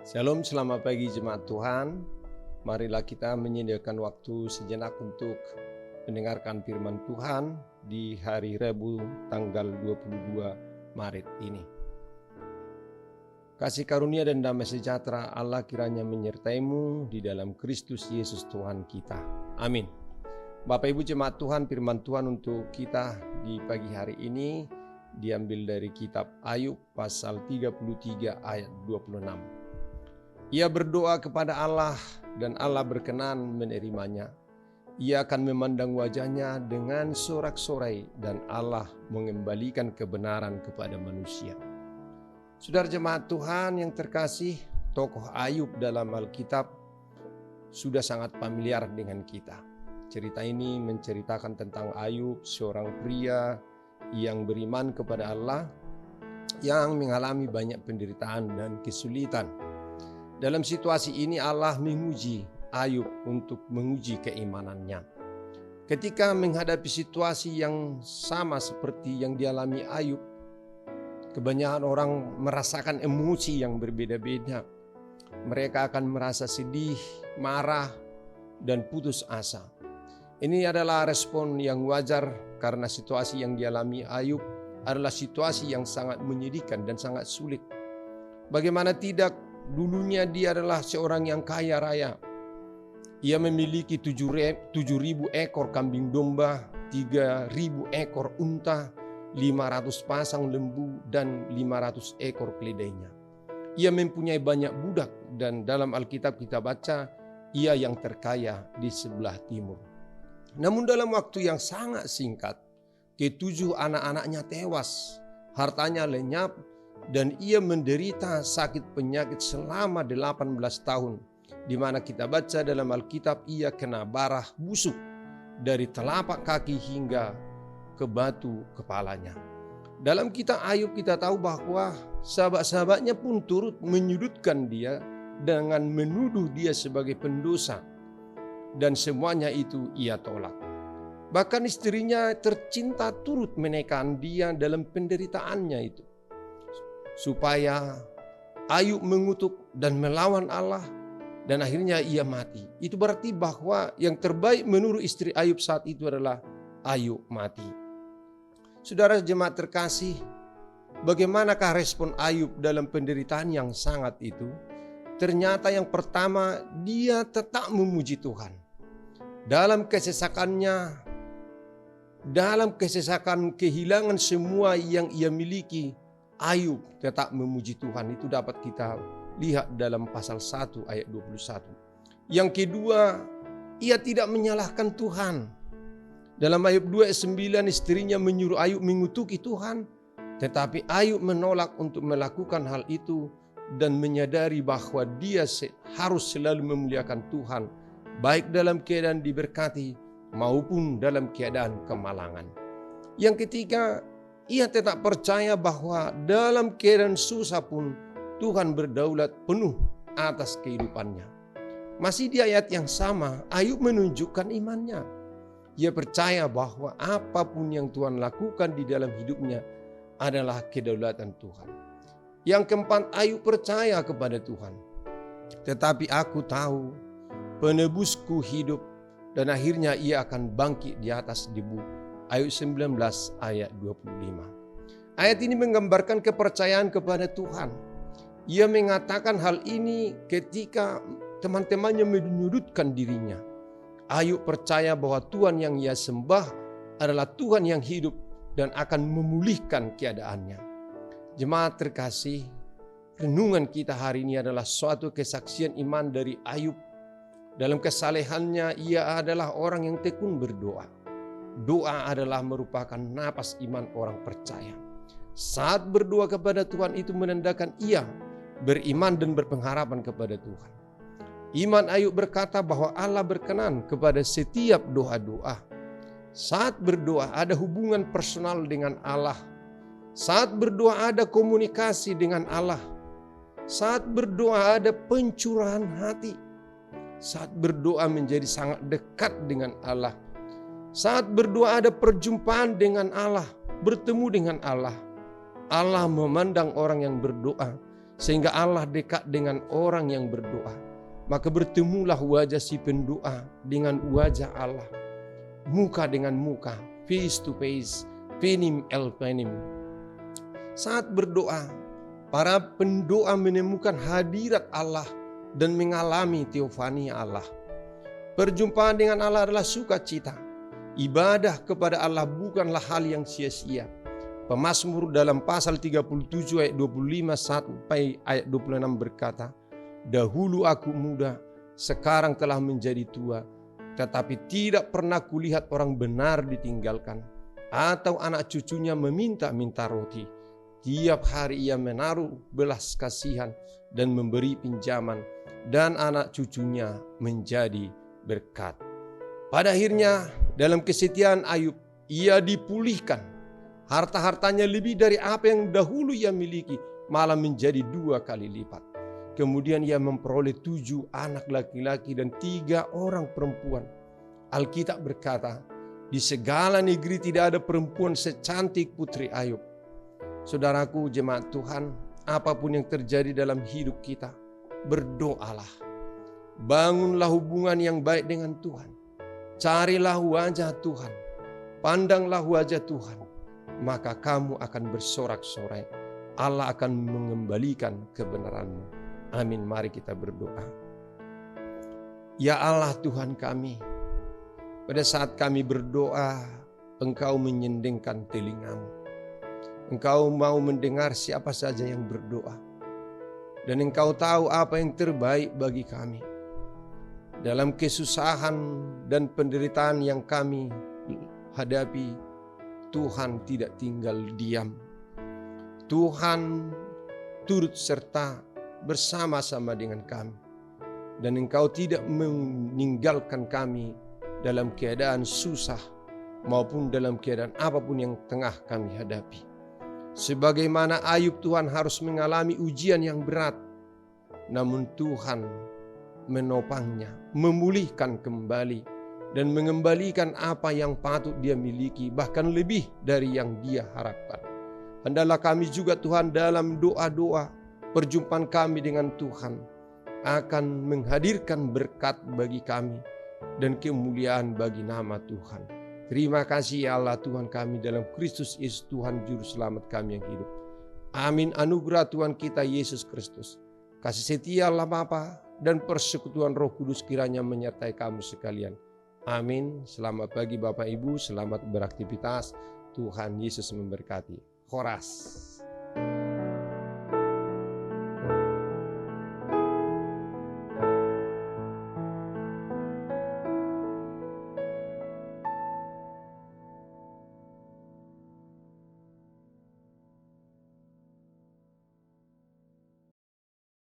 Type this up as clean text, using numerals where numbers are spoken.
Shalom, selamat pagi jemaat Tuhan. Marilah kita menyediakan waktu sejenak untuk mendengarkan firman Tuhan di hari Rabu tanggal 22 Maret ini. Kasih karunia dan damai sejahtera Allah kiranya menyertaimu di dalam Kristus Yesus Tuhan kita. Amin. Bapak Ibu jemaat Tuhan, firman Tuhan untuk kita di pagi hari ini diambil dari kitab Ayub pasal 33 ayat 26. Ia berdoa kepada Allah dan Allah berkenan menerimanya. Ia akan memandang wajahnya dengan sorak-sorai dan Allah mengembalikan kebenaran kepada manusia. Saudara jemaat Tuhan yang terkasih, tokoh Ayub dalam Alkitab sudah sangat familiar dengan kita. Cerita ini menceritakan tentang Ayub, seorang pria yang beriman kepada Allah yang mengalami banyak penderitaan dan kesulitan. Dalam situasi ini Allah menguji Ayub untuk menguji keimanannya. Ketika menghadapi situasi yang sama seperti yang dialami Ayub, kebanyakan orang merasakan emosi yang berbeda-beda. Mereka akan merasa sedih, marah, dan putus asa. Ini adalah respon yang wajar karena situasi yang dialami Ayub adalah situasi yang sangat menyedihkan dan sangat sulit. Bagaimana tidak, dulunya dia adalah seorang yang kaya raya. Ia memiliki 7.000 ekor kambing domba, 3.000 ekor unta, 500 pasang lembu, dan 500 ekor keledainya. Ia mempunyai banyak budak dan dalam Alkitab kita baca ia yang terkaya di sebelah timur. Namun dalam waktu yang sangat singkat, ketujuh anak-anaknya tewas, hartanya lenyap, dan ia menderita sakit penyakit selama 18 tahun. Di mana kita baca dalam Alkitab ia kena barah busuk dari telapak kaki hingga ke batu kepalanya. Dalam kitab Ayub kita tahu bahwa sahabat-sahabatnya pun turut menyudutkan dia dengan menuduh dia sebagai pendosa. Dan semuanya itu ia tolak. Bahkan istrinya tercinta turut menekan dia dalam penderitaannya itu, supaya Ayub mengutuk dan melawan Allah dan akhirnya ia mati. Itu berarti bahwa yang terbaik menurut istri Ayub saat itu adalah Ayub mati. Saudara jemaat terkasih, bagaimanakah respon Ayub dalam penderitaan yang sangat itu? Ternyata yang pertama, dia tetap memuji Tuhan. Dalam kesesakannya, dalam kesesakan kehilangan semua yang ia miliki, Ayub tetap memuji Tuhan. Itu dapat kita lihat dalam pasal 1 ayat 21. Yang kedua, ia tidak menyalahkan Tuhan. Dalam Ayub 2 ayat 9 istrinya menyuruh Ayub mengutuki Tuhan. Tetapi Ayub menolak untuk melakukan hal itu dan menyadari bahwa dia harus selalu memuliakan Tuhan. Baik dalam keadaan diberkati maupun dalam keadaan kemalangan. Yang ketiga, ia tetap percaya bahwa dalam keadaan susah pun Tuhan berdaulat penuh atas kehidupannya. Masih di ayat yang sama, Ayub menunjukkan imannya. Ia percaya bahwa apapun yang Tuhan lakukan di dalam hidupnya adalah kedaulatan Tuhan. Yang keempat, Ayub percaya kepada Tuhan. Tetapi aku tahu penebusku hidup dan akhirnya ia akan bangkit di atas debu. Ayub 19 ayat 25. Ayat ini menggambarkan kepercayaan kepada Tuhan. Ia mengatakan hal ini ketika teman-temannya menyudutkan dirinya. Ayub percaya bahwa Tuhan yang ia sembah adalah Tuhan yang hidup dan akan memulihkan keadaannya. Jemaat terkasih, renungan kita hari ini adalah suatu kesaksian iman dari Ayub. Dalam kesalehannya ia adalah orang yang tekun berdoa. Doa adalah merupakan napas iman orang percaya. Saat berdoa kepada Tuhan itu menandakan ia beriman dan berpengharapan kepada Tuhan. Iman Ayub berkata bahwa Allah berkenan kepada setiap doa-doa. Saat berdoa ada hubungan personal dengan Allah. Saat berdoa ada komunikasi dengan Allah. Saat berdoa ada pencurahan hati. Saat berdoa menjadi sangat dekat dengan Allah. Saat berdoa ada perjumpaan dengan Allah, bertemu dengan Allah. Allah memandang orang yang berdoa sehingga Allah dekat dengan orang yang berdoa. Maka bertemulah wajah si pendoa dengan wajah Allah, muka dengan muka, face to face, penim el penim. Saat berdoa, para pendoa menemukan hadirat Allah dan mengalami teofani Allah. Perjumpaan dengan Allah adalah sukacita. Ibadah kepada Allah bukanlah hal yang sia-sia. Pemazmur dalam pasal 37 ayat 25 sampai ayat 26 berkata, "Dahulu aku muda, sekarang telah menjadi tua, tetapi tidak pernah kulihat orang benar ditinggalkan, atau anak cucunya meminta-minta roti. Tiap hari ia menaruh belas kasihan dan memberi pinjaman, dan anak cucunya menjadi berkat." Pada akhirnya dalam kesetiaan Ayub, ia dipulihkan. Harta-hartanya lebih dari apa yang dahulu ia miliki, malah menjadi 2 kali lipat. Kemudian ia memperoleh 7 anak laki-laki dan 3 orang perempuan. Alkitab berkata, di segala negeri tidak ada perempuan secantik putri Ayub. Saudaraku jemaat Tuhan, apapun yang terjadi dalam hidup kita, berdoalah. Bangunlah hubungan yang baik dengan Tuhan. Carilah wajah Tuhan. Pandanglah wajah Tuhan. Maka kamu akan bersorak-sorai. Allah akan mengembalikan kebenaranmu. Amin. Mari kita berdoa. Ya Allah Tuhan kami, pada saat kami berdoa, Engkau menyendingkan telingamu. Engkau mau mendengar siapa saja yang berdoa. Dan Engkau tahu apa yang terbaik bagi kami. Dalam kesusahan dan penderitaan yang kami hadapi, Tuhan tidak tinggal diam. Tuhan turut serta bersama-sama dengan kami. Dan Engkau tidak meninggalkan kami dalam keadaan susah maupun dalam keadaan apapun yang tengah kami hadapi. Sebagaimana Ayub, Tuhan harus mengalami ujian yang berat. Namun Tuhan menopangnya, memulihkan kembali, dan mengembalikan apa yang patut dia miliki, bahkan lebih dari yang dia harapkan. Hendaklah kami juga Tuhan dalam doa-doa perjumpaan kami dengan Tuhan akan menghadirkan berkat bagi kami dan kemuliaan bagi nama Tuhan. Terima kasih ya Allah Tuhan kami dalam Kristus Yesus Tuhan Juru Selamat kami yang hidup. Amin. Anugerah Tuhan kita Yesus Kristus, kasih setia Allah Bapa, dan persekutuan Roh Kudus kiranya menyertai kamu sekalian. Amin. Selamat pagi Bapak Ibu, selamat beraktivitas. Tuhan Yesus memberkati. Horas.